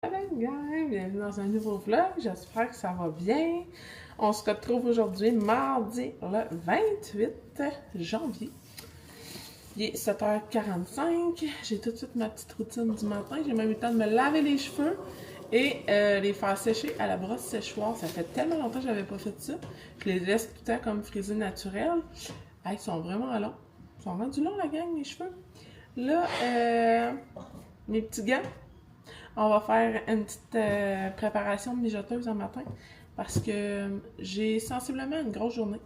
Salut gang, bienvenue dans un nouveau vlog, j'espère que ça va bien. On se retrouve aujourd'hui mardi le 28 janvier. Il est 7h45, j'ai tout de suite ma petite routine du matin, j'ai même eu le temps de me laver les cheveux et les faire sécher à la brosse séchoir. Ça fait tellement longtemps que je n'avais pas fait ça. Je les laisse tout le temps comme frisés naturels. Ah, ils sont vraiment longs. Ils sont rendus longs la gang, mes cheveux. Là, mes petits gants. On va faire une petite préparation de mijoteuse un matin parce que j'ai sensiblement une grosse journée.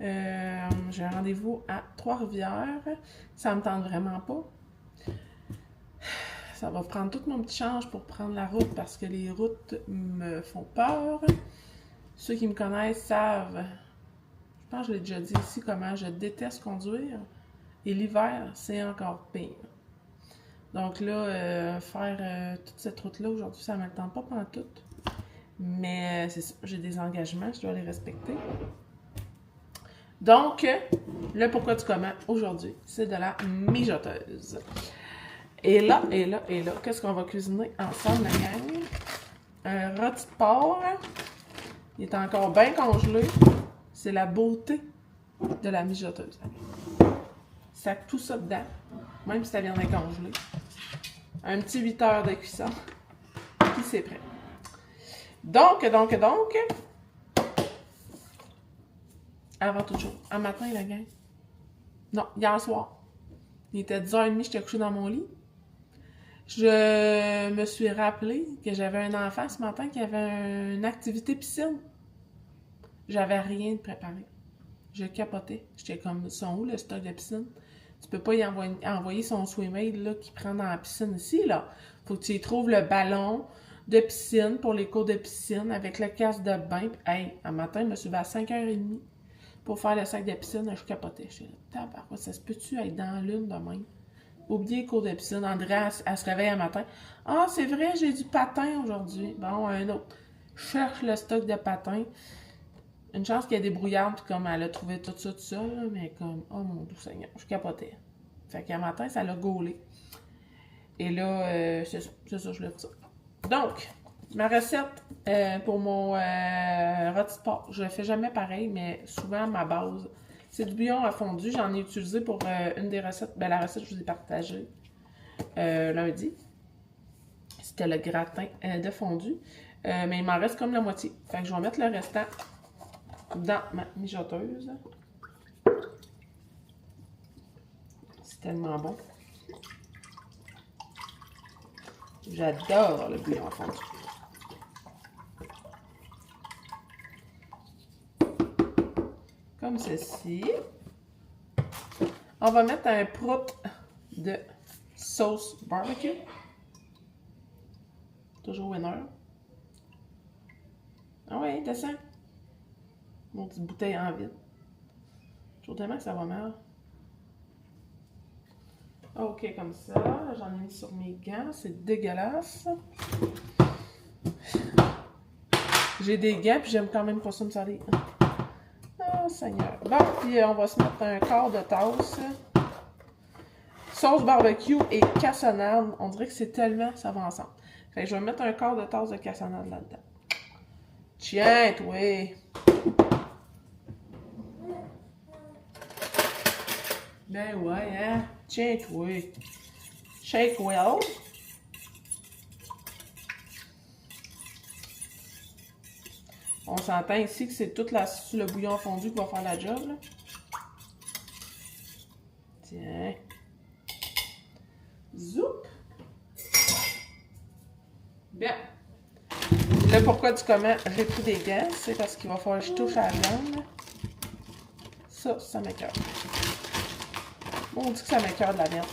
J'ai un rendez-vous à Trois-Rivières. Ça me tente vraiment pas. Ça va prendre tout mon petit change pour prendre la route parce que les routes me font peur. Ceux qui me connaissent savent, je pense que je l'ai déjà dit ici, comment je déteste conduire. Et l'hiver, c'est encore pire. Donc là, faire toute cette route-là aujourd'hui, ça ne me tente pas pantoute. Mais c'est ça, j'ai des engagements, je dois les respecter. Donc, le pourquoi du comment aujourd'hui, c'est de la mijoteuse. Et là, qu'est-ce qu'on va cuisiner ensemble, la gang? Un rôti de porc. Il est encore bien congelé. C'est la beauté de la mijoteuse. Ça tout ça dedans, même si ça vient d'être congelé. Un petit 8 heures de cuisson. Puis c'est prêt. Donc, avant toute chose, un matin, la gang. Non, hier soir. Il était 10h30, j'étais couchée dans mon lit. Je me suis rappelé que j'avais un enfant ce matin qui avait une activité piscine. J'avais rien de préparé. Je capotais. J'étais comme, sont où le stock de piscine? Tu peux pas y envoyer son swimmaid là, qui prend dans la piscine ici, là. Faut que tu y trouves le ballon de piscine pour les cours de piscine avec le casque de bain. Hey, un matin, je me suis levée à 5h30 pour faire le sac de piscine. Je capotais. Je suis là, tabarouette, ça se peut-tu être dans la lune de même? Oubliez les cours de piscine. Andrea, elle se réveille un matin. Ah, c'est vrai, j'ai du patin aujourd'hui. Bon, un autre. Cherche le stock de patin. Une chance qu'il y ait des brouillards, puis comme elle a trouvé tout ça, là, mais comme, oh mon Dieu Seigneur, je capotais. Fait qu'un matin, ça l'a gaulé. Et là, c'est ça, je l'ai fait ça. Donc, ma recette pour mon rôti de porc, je le fais jamais pareil, mais souvent, ma base, c'est du bouillon à fondu. J'en ai utilisé pour une des recettes, ben la recette, je vous ai partagée lundi. C'était le gratin de fondu. Mais il m'en reste comme la moitié. Fait que je vais mettre le restant dans ma mijoteuse. C'est tellement bon. J'adore le bouillon à fondu. Comme ceci. On va mettre un prout de sauce barbecue. Toujours winner. Ah ouais, descends. Mon petite bouteille en vide. Je trouve tellement que ça va mal. Ok, comme ça. J'en ai mis sur mes gants. C'est dégueulasse. J'ai des gants, puis j'aime quand même pas ça me salir. Oh, Seigneur. Bon, puis on va se mettre un quart de tasse. Sauce barbecue et cassonade. On dirait que c'est tellement, ça va ensemble. Fait que je vais mettre un quart de tasse de cassonade là-dedans. Tiens, toi! Ben ouais, hein? Tiens, toi! Shake well. On s'entend ici que c'est tout le bouillon fondu qui va faire la job, là. Tiens. Zoup! Bien. Là, pourquoi du comment j'ai pris des gants, c'est parce qu'il va falloir que je touche à la viande. Ça m'écoeure. Bon, on dit que ça m'écoeure de la viande.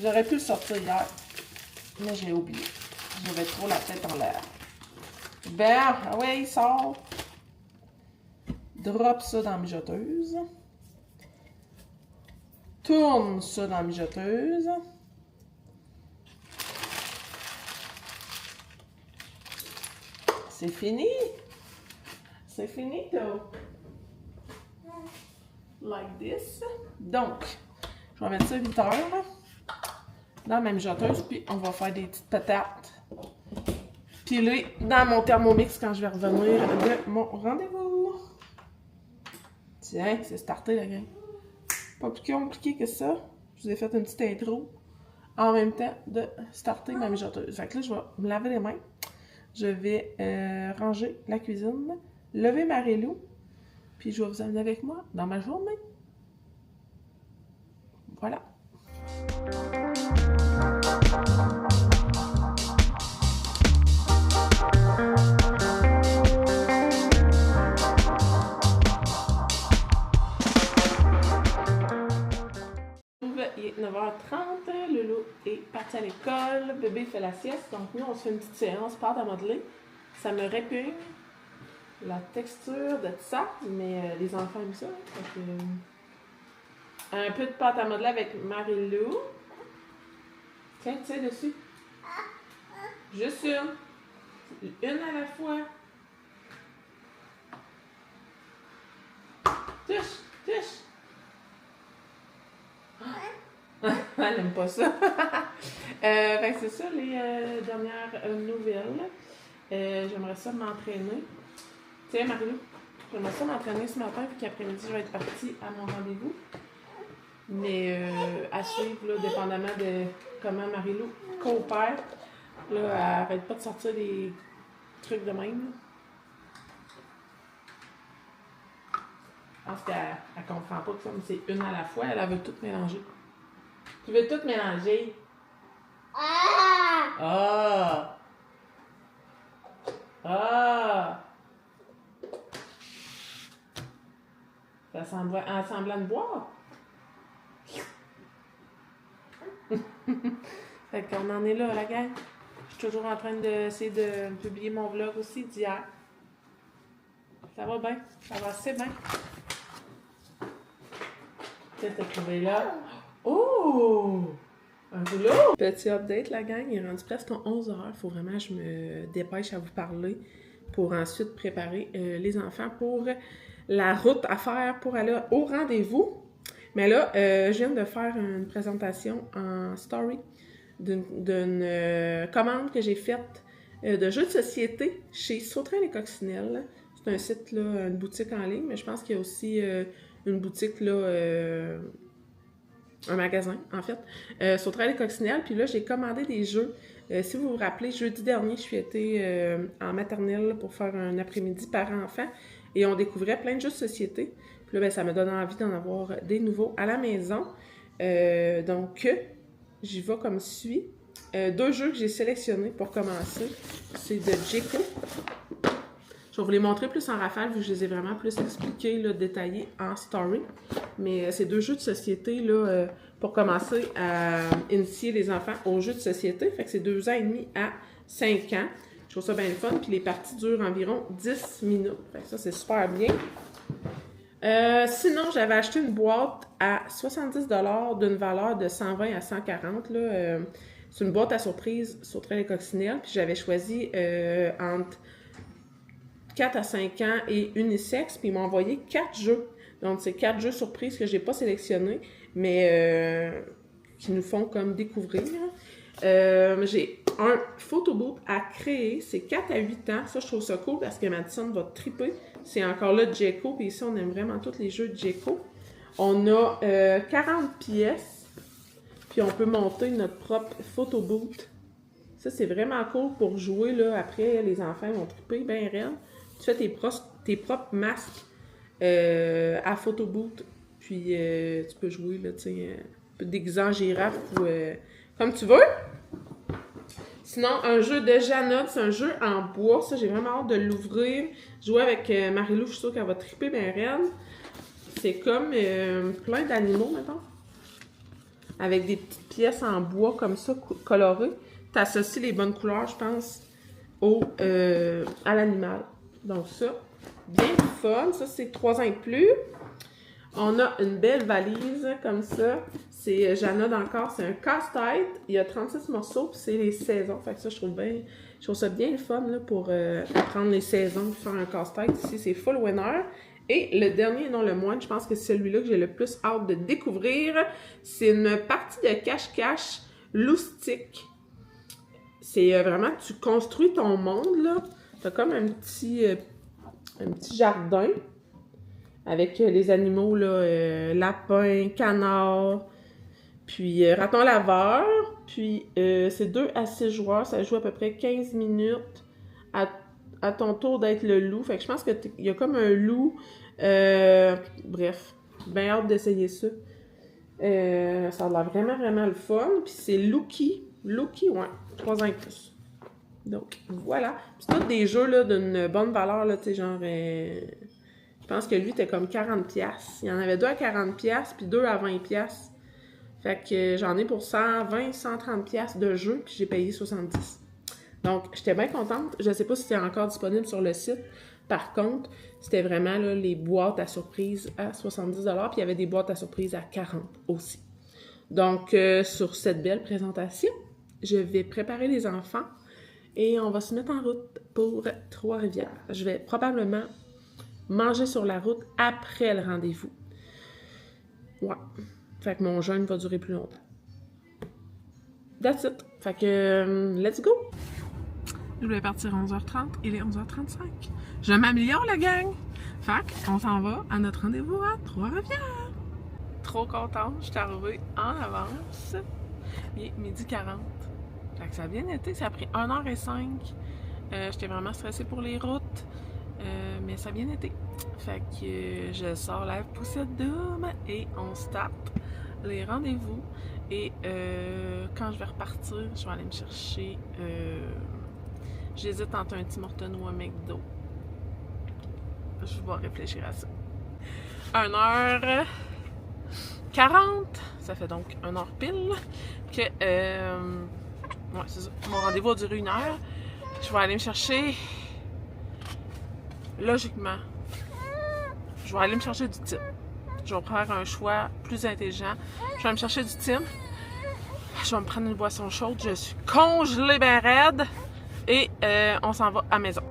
J'aurais pu le sortir hier, mais j'ai oublié. J'avais trop la tête en l'air. Ben, ah ouais, il sort. Drop ça dans la mijoteuse. Tourne ça dans la mijoteuse. C'est fini. C'est finito. Like this. Donc, je vais mettre ça 8 heures dans ma mijoteuse, puis on va faire des petites patates pilées dans mon Thermomix quand je vais revenir de mon rendez-vous. Tiens, c'est starté la gang. Pas plus compliqué que ça. Je vous ai fait une petite intro en même temps de starter ma mijoteuse. Fait que là, je vais me laver les mains. Je vais ranger la cuisine, lever Marie-Lou, puis je vais vous amener avec moi dans ma journée. Voilà. Il est 9h30, Loulou est parti à l'école, bébé fait la sieste, donc nous on se fait une petite séance pâte à modeler. Ça me répugne la texture de ça, mais les enfants aiment ça. Donc, un peu de pâte à modeler avec Marie-Lou. Tiens, tu sais dessus. Juste une à la fois. Touche, touche. Elle n'aime pas ça. Fait que c'est ça les dernières nouvelles. J'aimerais ça m'entraîner. Tiens, Marie-Lou, j'aimerais ça m'entraîner ce matin, puis qu'après-midi, je vais être partie à mon rendez-vous. Mais à suivre, là, dépendamment de comment Marie-Lou coopère. Là, elle n'arrête pas de sortir des trucs de même. Je pense qu'elle ne comprend pas que ça, mais c'est une à la fois. Elle veut tout mélanger. Tu veux tout mélanger? Ah! Ah! Ça semble semblant de boire. Fait qu'on en est là, la gang. Je suis toujours en train d'essayer de publier mon vlog aussi d'hier. Ça va bien. Ça va assez bien. Qu'est-ce que t'as trouvé là? Oh! Un rouleau! Petit update, la gang. Il est rendu presque 11h. Il faut vraiment que je me dépêche à vous parler pour ensuite préparer les enfants pour la route à faire pour aller au rendez-vous. Mais là, je viens de faire une présentation en story d'une commande que j'ai faite de jeux de société chez Sauterelles et Coccinelles. C'est un site, là, une boutique en ligne, mais je pense qu'il y a aussi une boutique, là, un magasin, en fait, Sauterelles et Coccinelles. Puis là, j'ai commandé des jeux. Si vous vous rappelez, jeudi dernier, je suis été en maternelle pour faire un après-midi parents-enfants et on découvrait plein de jeux de société. Puis là, ben, ça me donne envie d'en avoir des nouveaux à la maison. Donc, j'y vais comme suit. 2 jeux que j'ai sélectionnés pour commencer. C'est de Jeko. Je vais vous les montrer plus en rafale, vu que je les ai vraiment plus expliqués, là, détaillés en story. Mais c'est 2 jeux de société là, pour commencer à initier les enfants aux jeux de société. Fait que c'est 2 ans et demi à 5 ans. Je trouve ça bien le fun. Puis les parties durent environ 10 minutes. Fait que ça, c'est super bien. Sinon, j'avais acheté une boîte à 70$ d'une valeur de 120 à 140. Là, c'est une boîte à surprise Sauterelles et Coccinelles. Puis j'avais choisi entre 4 à 5 ans et unisexe. Puis ils m'ont envoyé 4 jeux. Donc, c'est 4 jeux surprises que je n'ai pas sélectionnés, mais qui nous font comme découvrir. J'ai un photobook à créer. C'est 4 à 8 ans. Ça, je trouve ça cool parce que Madison va triper. C'est encore là Jeko. Puis ici, on aime vraiment tous les jeux de Jeko. On a 40 pièces. Puis on peut monter notre propre photobook. Ça, c'est vraiment cool pour jouer. Là, après, les enfants vont triper bien raide. Tu fais tes propres masques à photobook. Puis tu peux jouer, là, tu sais, un peu déguisé en girafe ou comme tu veux. Sinon, un jeu de Janotte, c'est un jeu en bois. Ça, j'ai vraiment hâte de l'ouvrir. Jouer avec Marie-Lou, je suis sûre qu'elle va triper bien raide. C'est comme plein d'animaux, mettons. Avec des petites pièces en bois comme ça, colorées. Tu associes les bonnes couleurs, je pense, à l'animal. Donc ça, bien fun. Ça, c'est 3 ans et plus. On a une belle valise comme ça. C'est Jana d'encore, c'est un casse-tête. Il y a 36 morceaux, puis c'est les saisons. Fait que ça, je trouve ça bien le fun là, pour apprendre les saisons, puis faire un casse-tête. Ici, c'est Full Winner. Et le dernier, non le moindre, je pense que c'est celui-là que j'ai le plus hâte de découvrir. C'est une partie de cache-cache loustique. C'est vraiment, tu construis ton monde, là. T'as comme un petit jardin avec les animaux, là, lapins, canards, puis raton laveur. Puis c'est 2 à 6 joueurs, ça joue à peu près 15 minutes à ton tour d'être le loup. Fait que je pense qu'il y a comme un loup. Bref, bien hâte d'essayer ça. Ça a l'air vraiment, vraiment le fun. Puis c'est Lookie. Lookie, ouais, 3 ans et plus. Donc, voilà. C'est tous des jeux là, d'une bonne valeur, là, tu sais, genre... je pense que lui, était comme 40$. Il y en avait 2 à 40$, puis 2 à 20$. Fait que j'en ai pour 120, 130$ de jeu, puis j'ai payé 70$. Donc, j'étais bien contente. Je sais pas si c'est encore disponible sur le site. Par contre, c'était vraiment là, les boîtes à surprise à 70$, puis il y avait des boîtes à surprise à 40$ aussi. Donc, sur cette belle présentation, je vais préparer les enfants et on va se mettre en route pour Trois-Rivières. Je vais probablement manger sur la route après le rendez-vous. Ouais. Fait que mon jeûne va durer plus longtemps. That's it. Fait que, let's go! Je voulais partir à 11h30, il est 11h35. Je m'améliore, la gang! Fait qu'on s'en va à notre rendez-vous à Trois-Rivières. Trop contente, je suis arrivée en avance. Il est 12h40. Fait que ça a bien été, ça a pris 1h05. J'étais vraiment stressée pour les routes, mais ça a bien été. Fait que je sors la poussette d'homme et on start les rendez-vous. Et quand je vais repartir, je vais aller me chercher... j'hésite entre un Tim Hortons ou un McDo. Je vais réfléchir à ça. 1h40, ça fait donc 1h pile que... ouais, c'est ça. Mon rendez-vous a duré 1 heure. Je vais aller me chercher... Logiquement, je vais aller me chercher du Tim. Je vais faire un choix plus intelligent. Je vais me chercher du Tim. Je vais me prendre une boisson chaude. Je suis congelée ben raide. Et on s'en va à la maison.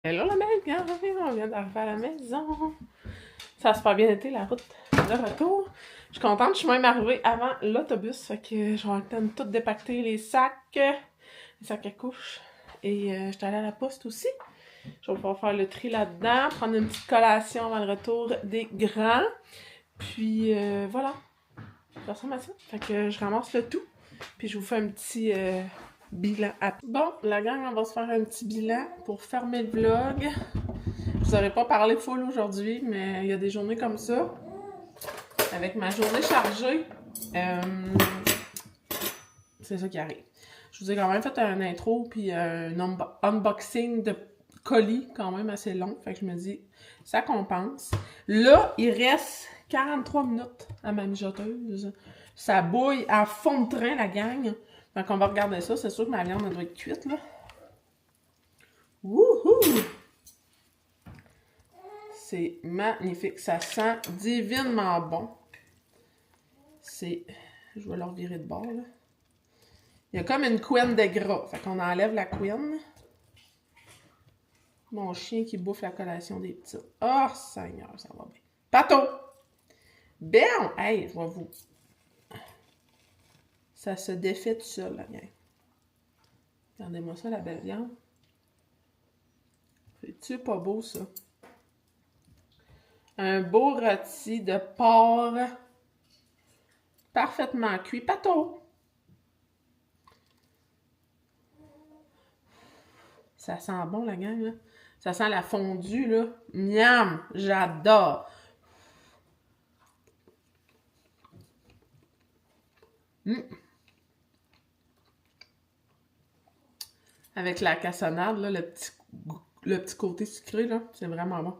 Hello la belle gang, on vient d'arriver à la maison. Ça a super bien été la route de retour. Je suis contente, je suis même arrivée avant l'autobus, fait que je vais avoir le temps de tout dépacter les sacs à couches. Et je suis allée à la poste aussi. Je vais pouvoir faire le tri là-dedans, prendre une petite collation avant le retour des grands. Puis voilà, ça ressemble à ça. Fait que je ramasse le tout, puis je vous fais un petit bilan. Bon, la gang, on va se faire un petit bilan pour fermer le vlog. Je vous aurais pas parlé full aujourd'hui, mais il y a des journées comme ça. Avec ma journée chargée, c'est ça qui arrive. Je vous ai quand même fait un intro puis un unboxing de colis quand même assez long. Fait que je me dis, ça compense. Là, il reste 43 minutes à ma mijoteuse. Ça bouille à fond de train, la gang. Fait qu'on va regarder ça. C'est sûr que ma viande elle doit être cuite, là. Wouhou! C'est magnifique. Ça sent divinement bon. C'est... Je vais leur virer de bord, là. Il y a comme une couenne de gras. Fait qu'on enlève la couenne. Mon chien qui bouffe la collation des petits. Oh, Seigneur, ça va bien. Pato! Bien! Hey, je vais vous... Ça se défait tout seul, la gang. Regardez-moi ça, la belle viande. C'est-tu pas beau, ça? Un beau rôti de porc. Parfaitement cuit. Pato! Ça sent bon, la gang, là. Ça sent la fondue, là. Miam! J'adore! Avec la cassonade, là, le petit côté sucré, là. C'est vraiment bon.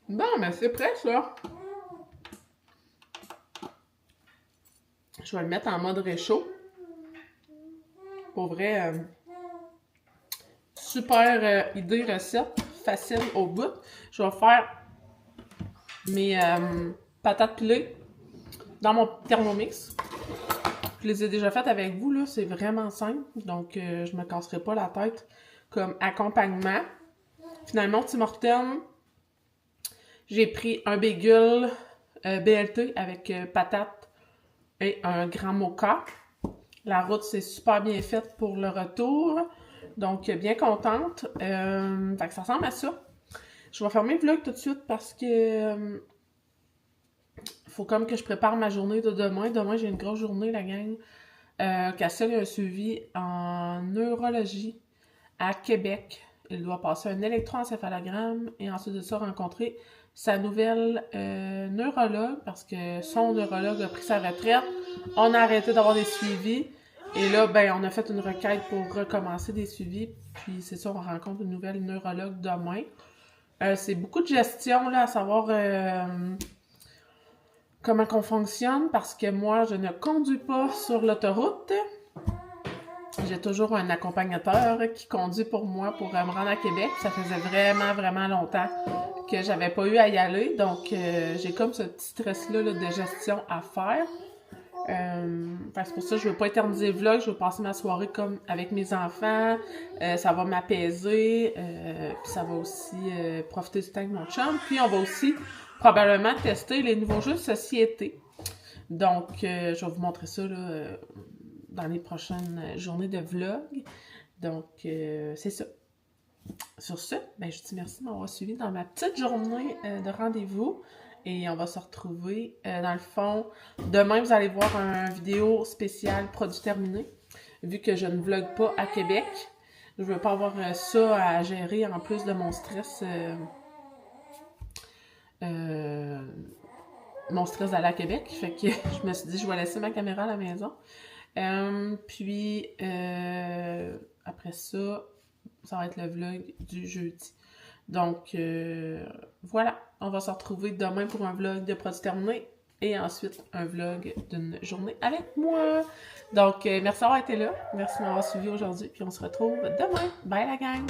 Bon, mais c'est prêt, ça. Je vais le mettre en mode réchaud. Pour vrai, super idée recette, facile au bout. Je vais faire mes patates pilées dans mon Thermomix. Je les ai déjà faites avec vous, là, c'est vraiment simple, donc je me casserai pas la tête comme accompagnement. Finalement, Tim Hortons, j'ai pris un bagel BLT avec patates et un grand mocha. La route s'est super bien faite pour le retour, donc bien contente. Fait que ça ressemble à ça. Je vais fermer le vlog tout de suite parce que faut comme que je prépare ma journée de demain. Demain, j'ai une grosse journée, la gang. Cassel a un suivi en neurologie à Québec. Il doit passer un électroencéphalogramme et ensuite de ça rencontrer sa nouvelle neurologue parce que son neurologue a pris sa retraite. On a arrêté d'avoir des suivis et là, ben, on a fait une requête pour recommencer des suivis. Puis c'est ça, on rencontre une nouvelle neurologue demain. C'est beaucoup de gestion là, à savoir comment qu'on fonctionne parce que moi, je ne conduis pas sur l'autoroute. J'ai toujours un accompagnateur qui conduit pour moi pour me rendre à Québec. Ça faisait vraiment longtemps que j'avais pas eu à y aller. Donc, j'ai comme ce petit stress-là là, de gestion à faire. C'est pour ça que je veux pas éterniser le vlog. Je veux passer ma soirée comme avec mes enfants. Ça va m'apaiser. Puis ça va aussi profiter du temps avec mon chum. Puis on va aussi probablement tester les nouveaux jeux de société. Donc, je vais vous montrer ça là, dans les prochaines journées de vlog. Donc, c'est ça. Sur ce, ben, je vous dis merci de m'avoir suivi dans ma petite journée de rendez-vous. Et on va se retrouver, dans le fond, demain, vous allez voir une vidéo spéciale produit terminé. Vu que je ne vlog pas à Québec, je ne veux pas avoir ça à gérer en plus de mon stress. Mon stress d'aller à Québec. Fait que je me suis dit, je vais laisser ma caméra à la maison. Puis, après ça, ça va être le vlog du jeudi. Donc, voilà. On va se retrouver demain pour un vlog de produits terminés et ensuite un vlog d'une journée avec moi. Donc, merci d'avoir été là. Merci de m'avoir suivi aujourd'hui. Puis, on se retrouve demain. Bye la gang!